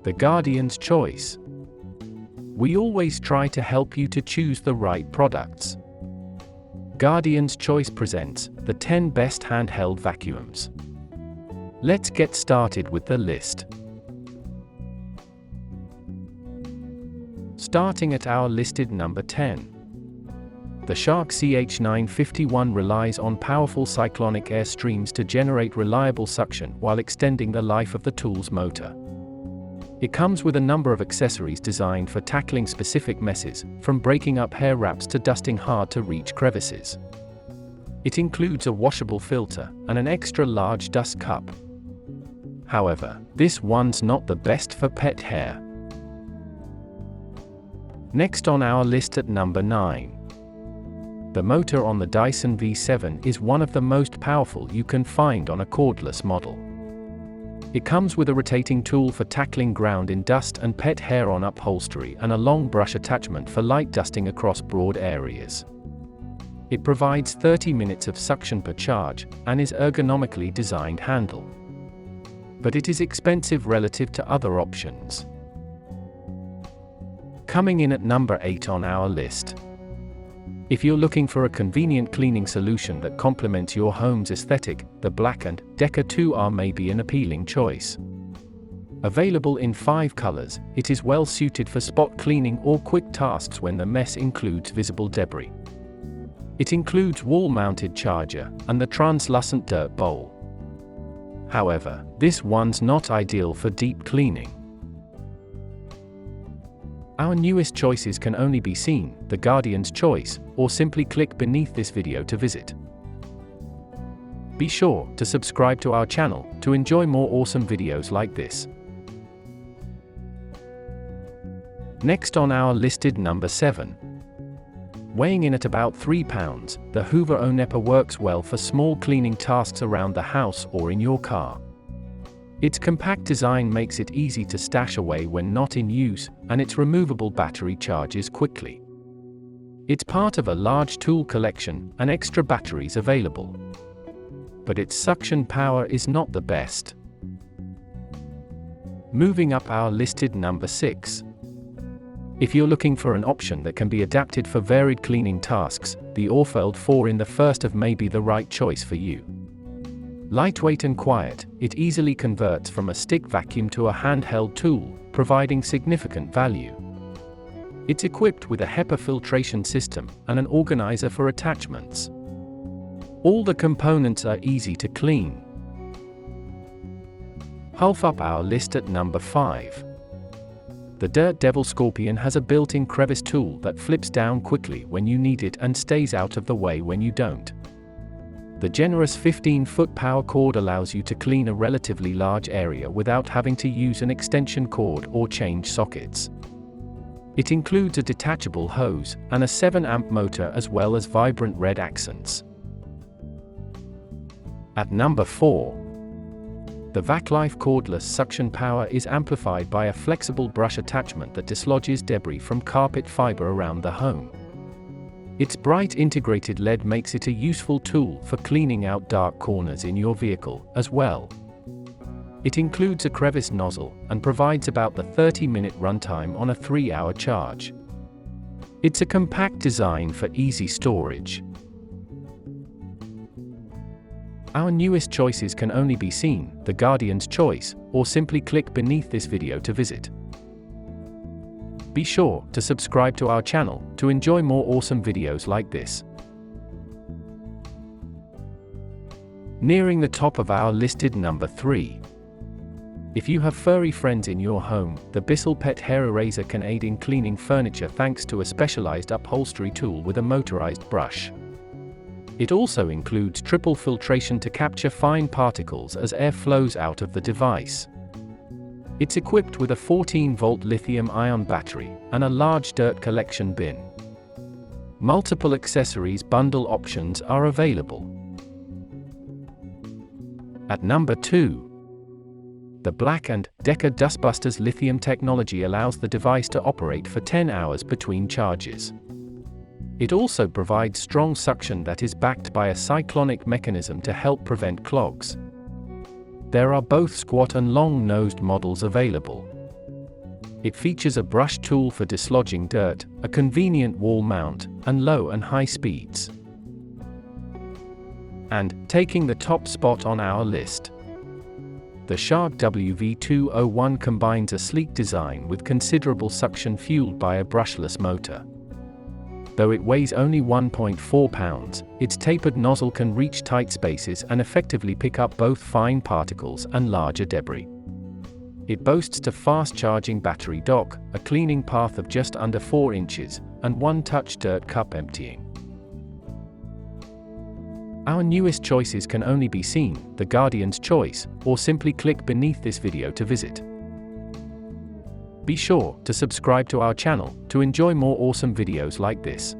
The Guardian's choice. We always try to help you to choose the right products. Guardian's Choice presents the 10 best handheld vacuums. Let's get started with the list. Starting at our listed number 10. The Shark CH951 relies on powerful cyclonic air streams to generate reliable suction while extending the life of the tool's motor. It comes with a number of accessories designed for tackling specific messes, from breaking up hair wraps to dusting hard-to-reach crevices. It includes a washable filter and an extra-large dust cup. However, this one's not the best for pet hair. Next on our list at number 9. The motor on the Dyson V7 is one of the most powerful you can find on a cordless model. It comes with a rotating tool for tackling ground in dust and pet hair on upholstery and a long brush attachment for light dusting across broad areas. It provides 30 minutes of suction per charge and is ergonomically designed handle. But it is expensive relative to other options. Coming in at number 8 on our list. If you're looking for a convenient cleaning solution that complements your home's aesthetic, the BLACK+DECKER 2R may be an appealing choice. Available in 5 colors, it is well suited for spot cleaning or quick tasks when the mess includes visible debris. It includes wall-mounted charger and the translucent dirt bowl. However, this one's not ideal for deep cleaning. Our newest choices can only be seen, the Guardian's Choice, or simply click beneath this video to visit. Be sure to subscribe to our channel to enjoy more awesome videos like this. Next on our listed number 7. Weighing in at about 3 pounds, the HOOVER ONEPA works well for small cleaning tasks around the house or in your car. Its compact design makes it easy to stash away when not in use, and its removable battery charges quickly. It's part of a large tool collection, and extra batteries available. But its suction power is not the best. Moving up our listed number 6. If you're looking for an option that can be adapted for varied cleaning tasks, the Orfeld 4 in the first of may be the right choice for you. Lightweight and quiet, it easily converts from a stick vacuum to a handheld tool, providing significant value. It's equipped with a HEPA filtration system and an organizer for attachments. All the components are easy to clean. Half up our list at number 5. The Dirt Devil Scorpion has a built-in crevice tool that flips down quickly when you need it and stays out of the way when you don't. The generous 15-foot power cord allows you to clean a relatively large area without having to use an extension cord or change sockets. It includes a detachable hose and a 7-amp motor as well as vibrant red accents. At number 4. The VacLife cordless suction power is amplified by a flexible brush attachment that dislodges debris from carpet fiber around the home. Its bright integrated LED makes it a useful tool for cleaning out dark corners in your vehicle, as well. It includes a crevice nozzle, and provides about the 30-minute runtime on a 3-hour charge. It's a compact design for easy storage. Our newest choices can only be seen, the Guardian's Choice, or simply click beneath this video to visit. Be sure to subscribe to our channel to enjoy more awesome videos like this. Nearing the top of our listed number 3. If you have furry friends in your home, the Bissell Pet Hair Eraser can aid in cleaning furniture thanks to a specialized upholstery tool with a motorized brush. It also includes triple filtration to capture fine particles as air flows out of the device. It's equipped with a 14-volt lithium-ion battery and a large dirt collection bin. Multiple accessories bundle options are available. At number 2. The BLACK+DECKER dustbuster's lithium technology allows the device to operate for 10 hours between charges. It also provides strong suction that is backed by a cyclonic mechanism to help prevent clogs. There are both squat and long-nosed models available. It features a brush tool for dislodging dirt, a convenient wall mount, and low and high speeds. And, taking the top spot on our list, the Shark WV201 combines a sleek design with considerable suction fueled by a brushless motor. Though it weighs only 1.4 pounds, its tapered nozzle can reach tight spaces and effectively pick up both fine particles and larger debris. It boasts a fast-charging battery dock, a cleaning path of just under 4 inches, and one-touch dirt cup emptying. Our newest choices can only be seen, The Guardian's Choice, or simply click beneath this video to visit. Be sure to subscribe to our channel to enjoy more awesome videos like this.